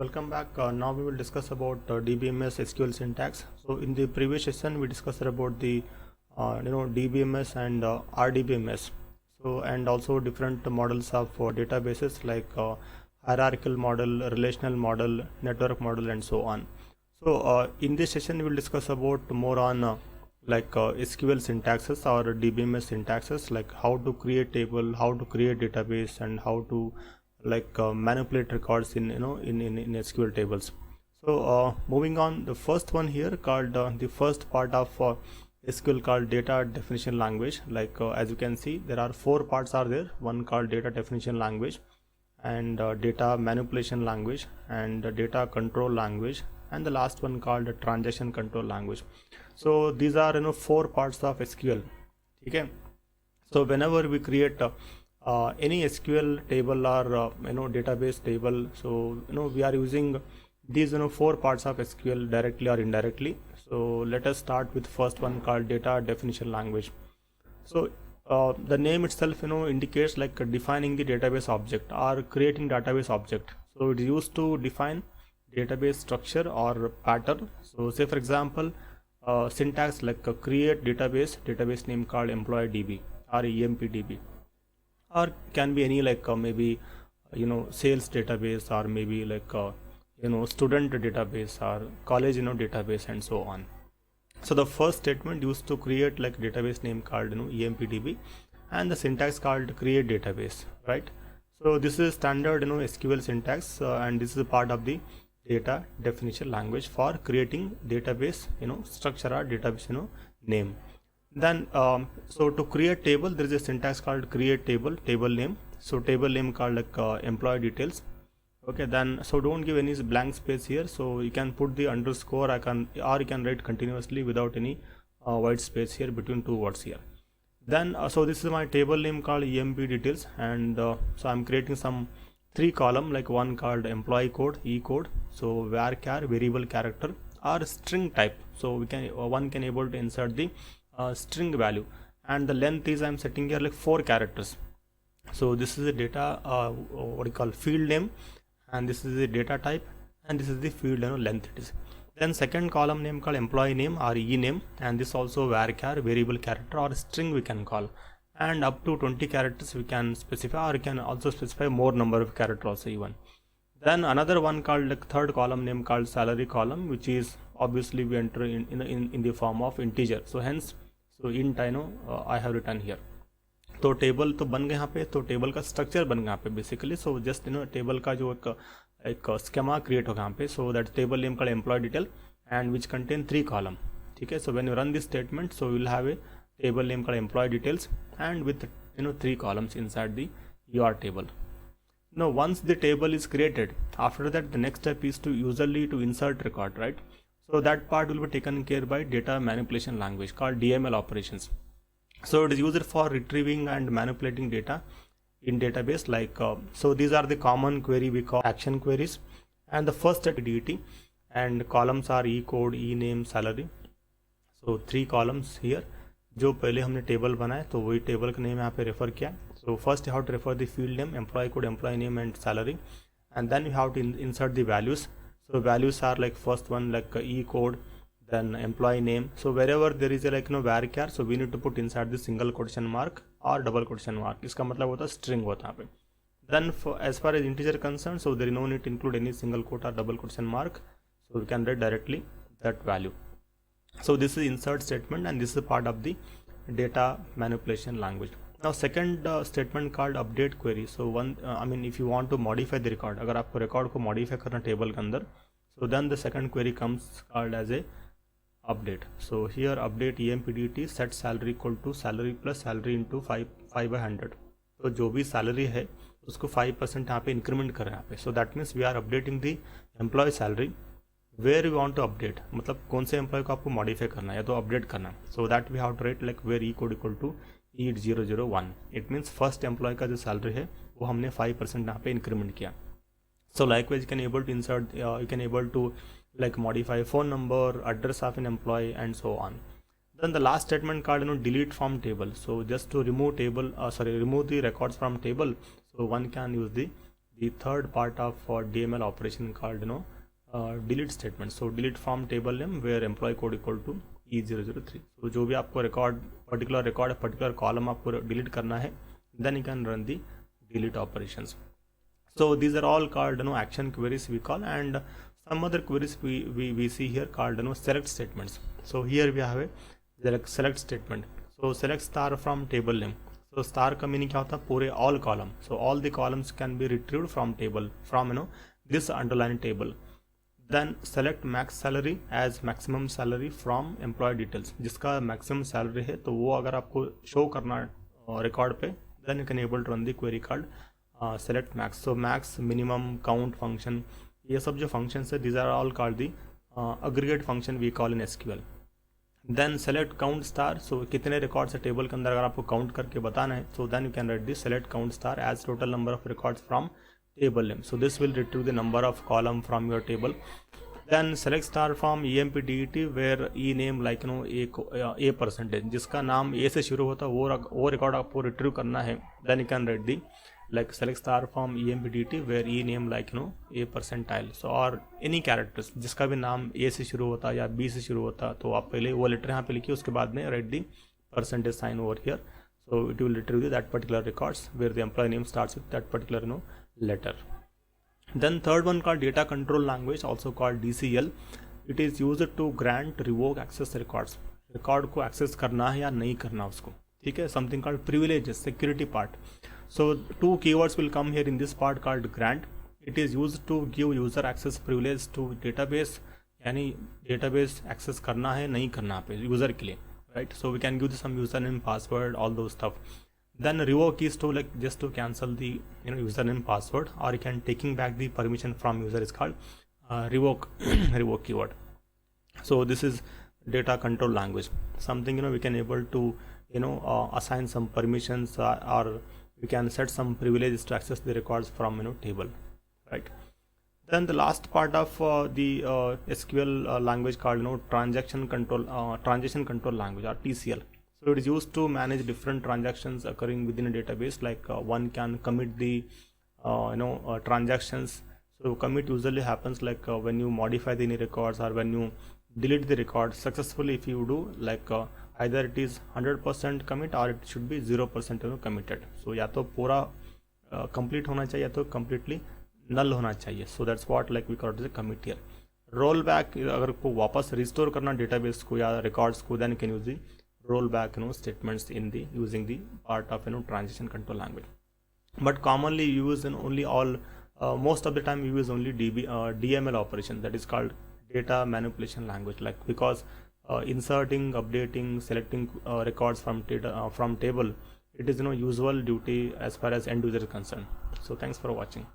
Welcome back. Now we will discuss about DBMS SQL syntax. So in the previous session we discussed about the DBMS and RDBMS. So and also different models of databases like hierarchical model, relational model, network model, and so on. So in this session we will discuss about more on SQL syntaxes or DBMS syntaxes, like how to create table, how to create database, and how to manipulate records in SQL tables. So moving on, the first one here called the first part of SQL called data definition language. As you can see, there are four parts are there. One called data definition language, and data manipulation language, and data control language, and the last one called transaction control language. So these are four parts of SQL. Okay, so whenever we create any SQL table or database table, so we are using these four parts of SQL directly or indirectly. So let us start with first one called data definition language. So the name itself indicates like defining the database object or creating database object. So it is used to define database structure or pattern. So say for example, syntax like create database name called employee DB or empdb, or can be any maybe sales database, or maybe student database or college database, and so on. So the first statement used to create like database name called empdb, and the syntax called create database, right? So this is standard SQL syntax, and this is a part of the data definition language for creating database structure or database name. Then so to create table, there is a syntax called create table name. So table name called employee details. Okay, then so don't give any blank space here, so you can put the underscore, or you can write continuously without any white space here between two words here. Then so this is my table name called emp details, and so I'm creating some three column, like one called employee code, e code, so varchar variable character or string type. So we can one can able to insert the string value, and the length is I'm setting here like 4 characters. So this is the data what you call field name, and this is the data type, and this is the field length it is. Then second column name called employee name or e name, and this also varchar variable character or string we can call, and up to 20 characters we can specify, or you can also specify more number of characters also even. Then another one called like third column name called salary column, which is obviously we enter in the form of integer, so hence so int I have written here. तो table तो बन गए यहाँ पे, तो table का structure बन गया यहाँ पे बेसिकली. सो जस्ट टेबल का जो एक स्केमा क्रिएट होगा यहाँ पे. So that table name called employee detail and which contain 3 column. ठीक है, so when you run this statement, so will have a table name called employee details and with 3 columns inside the your table. Now once the table is created, after that the next step is to usually to insert record, right? So that part will be taken care by data manipulation language called DML operations. So it is used for retrieving and manipulating data in database, so these are the common query we call action queries, and the first at DET, and columns are e code, e name, salary. So 3 columns here. जो पहले हमने table बनाया तो वही table का name यहाँ पे refer किया. So first you have to refer the field name, employee code, employee name and salary, and then you have to insert the values. So values are like first one like E code, then employee name. So wherever there is a varchar, so we need to put inside the single quotation mark or double quotation mark. इसका मतलब होता है string होता है यहाँ पे. Then for as far as integer concerned, so there is no need to include any single quote or double quotation mark, so we can write directly that value. So this is insert statement, and this is part of the data manipulation language. Now second statement called update query. So one if you want to modify the record, अगर आपको record को modify करना table के अंदर, so then the second query comes called as a update. So here update empdt set salary equal to salary plus salary into 5 by 100. तो जो भी salary है उसको 5% यहाँ पे increment कर रहे हैं यहाँ पे. So that means we are updating the employee salary where we want to update, मतलब कौन से employee को आपको modify करना है या तो update करना है. So that we have to write like where e code equal to e001. It means first employee का जो salary है वो हमने 5% यहाँ पे increment किया. So likewise you can able to insert, you can able to like modify phone number, address of an employee, and so on. Then the last statement called delete from table. So just to remove table, remove the records from table. So one can use the the third part of DML operation called delete statement. So delete from table name where employee code equal to E003. So जो भी आपको particular record particular column आपको delete करना है, then you can run the delete operations. So these are all called action queries we call, and some other queries we see here called select statements. So here we have a select statement. So select star from table name. So star का meaning क्या होता है, पूरे all column. So all the columns can be retrieved from table from this underlying table. Then select max salary as maximum salary from employee details. जिसका maximum salary है तो वो अगर आपको show करना record पे, then you can able to run the query called select max. So max, minimum, count function, ये सब जो functions है, these are all called the aggregate function we call in SQL. Then select count star. So कितने records है table के अंदर अगर आपको count करके बताना है, so then you can write the select count star as total number of records from table name. So this will retrieve the number of column from your table. Then select star from EMPDET where E name like A percentage, जिसका नाम A से शुरू होता है वो record आपको retrieve करना है. Then you can write the like select star from EMPDET where E name like A percentile. So or any characters जिसका भी नाम A से शुरू होता है या B से शुरू होता है, तो आप पहले वो लेटर यहाँ पे लिखिए, उसके बाद में write the percentage sign over here. So it will retrieve that particular records where the employee name starts with that particular letter. Then third one called data control language, also called DCL. It is used to grant revoke access records. Record को access करना है या नहीं करना उसको, ठीक है. Something called privileges, security part. So two keywords will come here in this part called grant. It is used to give user access privilege to database, यानी database access करना है नहीं करना पे user के लिए, right? So we can give some username, password, all those stuff. Then revoke is to like just to cancel the username, password, or you can taking back the permission from user is called revoke revoke keyword. So this is data control language. Something we can able to assign some permissions or we can set some privileges to access the records from table, right? Then the last part of the SQL language called transaction control language, or TCL. So it is used to manage different transactions occurring within a database. Like one can commit the transactions. So commit usually happens like when you modify any records or when you delete the record successfully. If you do like either it is 100% commit or it should be 0% committed. So या तो पूरा complete होना चाहिए या तो completely null होना चाहिए. So that's what like we call it as a commit here. Roll back, अगर को वापस restore करना database को या records को, then you can use the rollback statements in the using the part of transition control language. But commonly used in only all most of the time we use only DML operation, that is called data manipulation language, like because inserting, updating, selecting records from table, it is usual duty as far as end user is concerned. So thanks for watching.